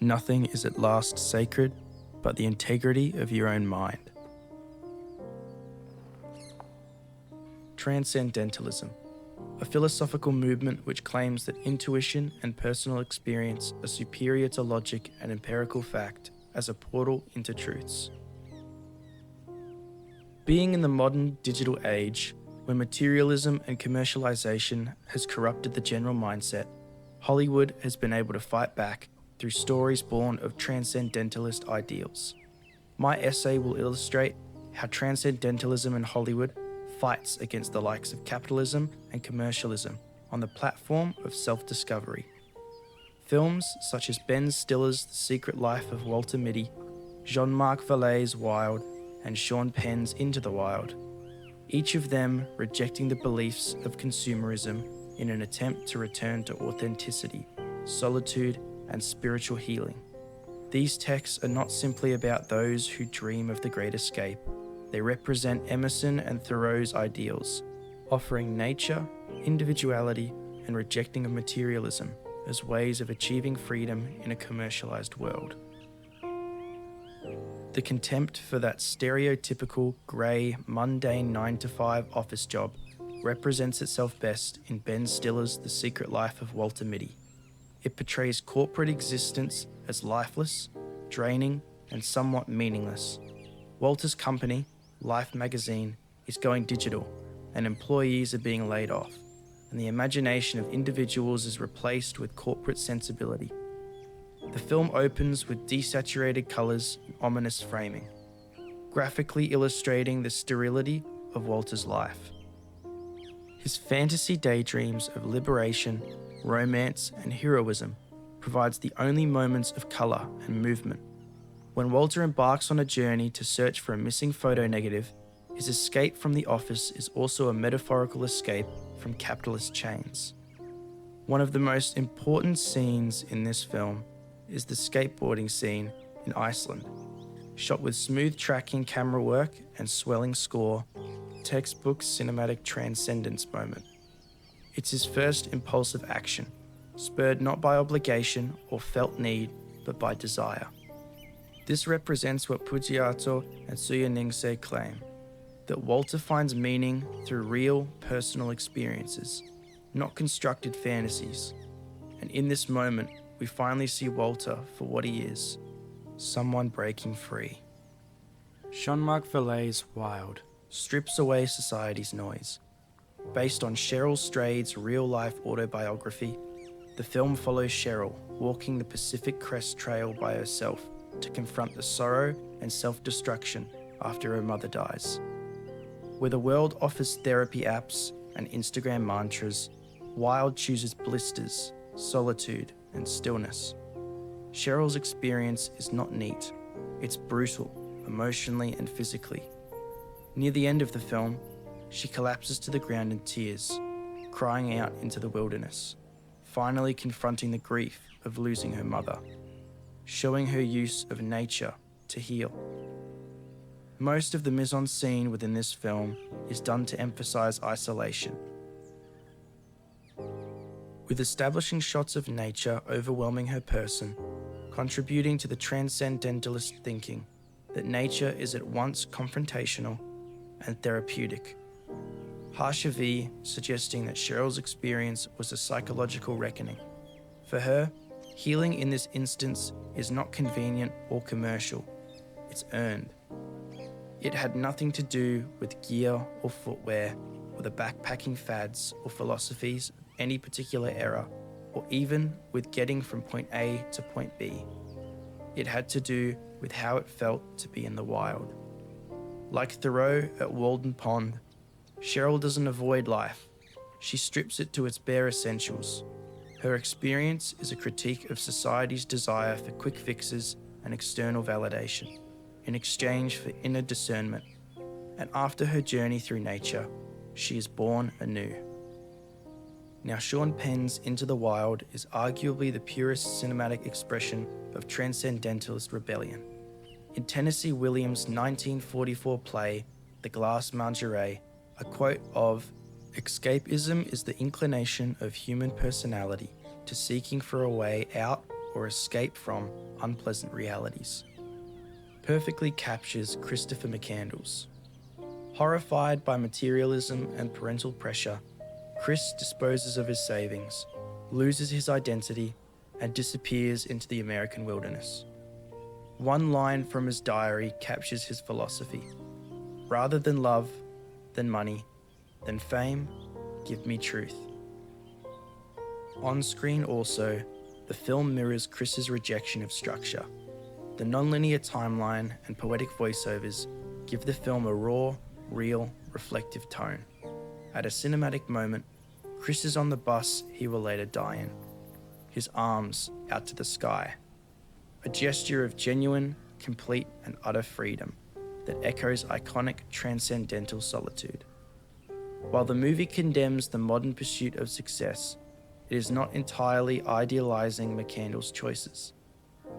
Nothing is at last sacred but the integrity of your own mind. Transcendentalism, a philosophical movement which claims that intuition and personal experience are superior to logic and empirical fact as a portal into truths. Being in the modern digital age, where materialism and commercialization has corrupted the general mindset, Hollywood has been able to fight back through stories born of transcendentalist ideals. My essay will illustrate how transcendentalism in Hollywood fights against the likes of capitalism and commercialism on the platform of self-discovery. Films such as Ben Stiller's The Secret Life of Walter Mitty, Jean-Marc Vallée's Wild, and Sean Penn's Into the Wild, each of them rejecting the beliefs of consumerism in an attempt to return to authenticity, solitude, and spiritual healing. These texts are not simply about those who dream of the great escape. They represent Emerson and Thoreau's ideals, offering nature, individuality, and rejecting of materialism as ways of achieving freedom in a commercialized world. The contempt for that stereotypical, grey, mundane 9-to-5 office job represents itself best in Ben Stiller's The Secret Life of Walter Mitty. It portrays corporate existence as lifeless, draining, and somewhat meaningless. Walter's company, Life magazine, is going digital, and employees are being laid off, and the imagination of individuals is replaced with corporate sensibility. The film opens with desaturated colours and ominous framing, graphically illustrating the sterility of Walter's life. His fantasy daydreams of liberation, romance, and heroism provides the only moments of colour and movement. When Walter embarks on a journey to search for a missing photo negative, his escape from the office is also a metaphorical escape from capitalist chains. One of the most important scenes in this film is the skateboarding scene in Iceland. Shot with smooth tracking camera work and swelling score, textbook cinematic transcendence moment. It's his first impulsive action, spurred not by obligation or felt need, but by desire. This represents what Pugiato and Suyaningse claim, that Walter finds meaning through real, personal experiences, not constructed fantasies. And in this moment, we finally see Walter for what he is, someone breaking free. Jean-Marc Vallée's Wild strips away society's noise. Based on Cheryl Strayed's real-life autobiography, the film follows Cheryl walking the Pacific Crest Trail by herself to confront the sorrow and self-destruction after her mother dies. Where the world offers therapy apps and Instagram mantras, Wild chooses blisters, solitude, and stillness. Cheryl's experience is not neat. It's brutal, emotionally and physically. Near the end of the film, she collapses to the ground in tears, crying out into the wilderness, finally confronting the grief of losing her mother, showing her use of nature to heal. Most of the mise-en-scene within this film is done to emphasize isolation, with establishing shots of nature overwhelming her person, contributing to the transcendentalist thinking that nature is at once confrontational and therapeutic. Harsha V suggesting that Cheryl's experience was a psychological reckoning. For her, healing in this instance is not convenient or commercial, it's earned. It had nothing to do with gear or footwear or the backpacking fads or philosophies of any particular era, or even with getting from point A to point B. It had to do with how it felt to be in the wild. Like Thoreau at Walden Pond, Cheryl doesn't avoid life, she strips it to its bare essentials. Her experience is a critique of society's desire for quick fixes and external validation, in exchange for inner discernment. And after her journey through nature, she is born anew. Now, Sean Penn's Into the Wild is arguably the purest cinematic expression of transcendentalist rebellion. In Tennessee Williams' 1944 play, The Glass Menagerie, a quote of, "Escapism is the inclination of human personality to seeking for a way out or escape from unpleasant realities. Perfectly captures Christopher McCandless. Horrified by materialism and parental pressure, Chris disposes of his savings, loses his identity, and disappears into the American wilderness. One line from his diary captures his philosophy. Rather than love, than money, than fame, give me truth. On screen also, the film mirrors Chris's rejection of structure. The non-linear timeline and poetic voiceovers give the film a raw, real, reflective tone. At a cinematic moment, Chris is on the bus he will later die in, his arms out to the sky. A gesture of genuine, complete, and utter freedom that echoes iconic transcendental solitude. While the movie condemns the modern pursuit of success, it is not entirely idealizing McCandless' choices.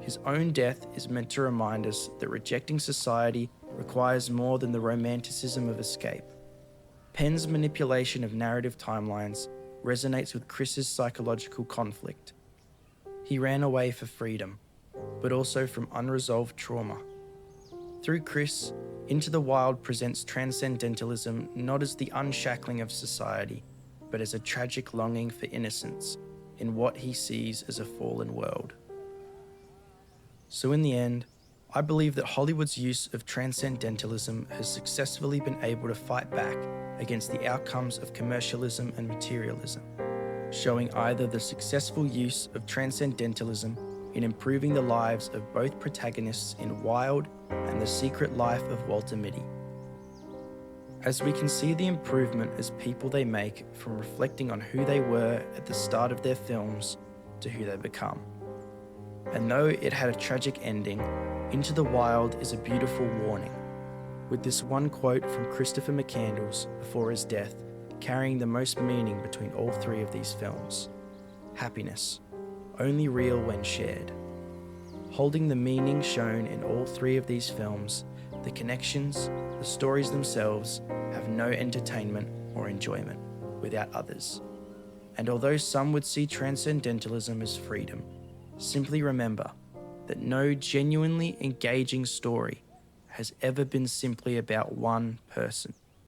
His own death is meant to remind us that rejecting society requires more than the romanticism of escape. Penn's manipulation of narrative timelines resonates with Chris's psychological conflict. He ran away for freedom, but also from unresolved trauma. Through Chris, Into the Wild presents transcendentalism not as the unshackling of society, but as a tragic longing for innocence in what he sees as a fallen world. So in the end, I believe that Hollywood's use of transcendentalism has successfully been able to fight back against the outcomes of commercialism and materialism, showing either the successful use of transcendentalism in improving the lives of both protagonists in Wild and The Secret Life of Walter Mitty. As we can see the improvement as people they make from reflecting on who they were at the start of their films to who they become. And though it had a tragic ending, Into the Wild is a beautiful warning, with this one quote from Christopher McCandless before his death carrying the most meaning between all three of these films. Happiness, only real when shared. Holding the meaning shown in all three of these films, the connections, the stories themselves have no entertainment or enjoyment without others. And although some would see transcendentalism as freedom, simply remember that no genuinely engaging story has ever been simply about one person.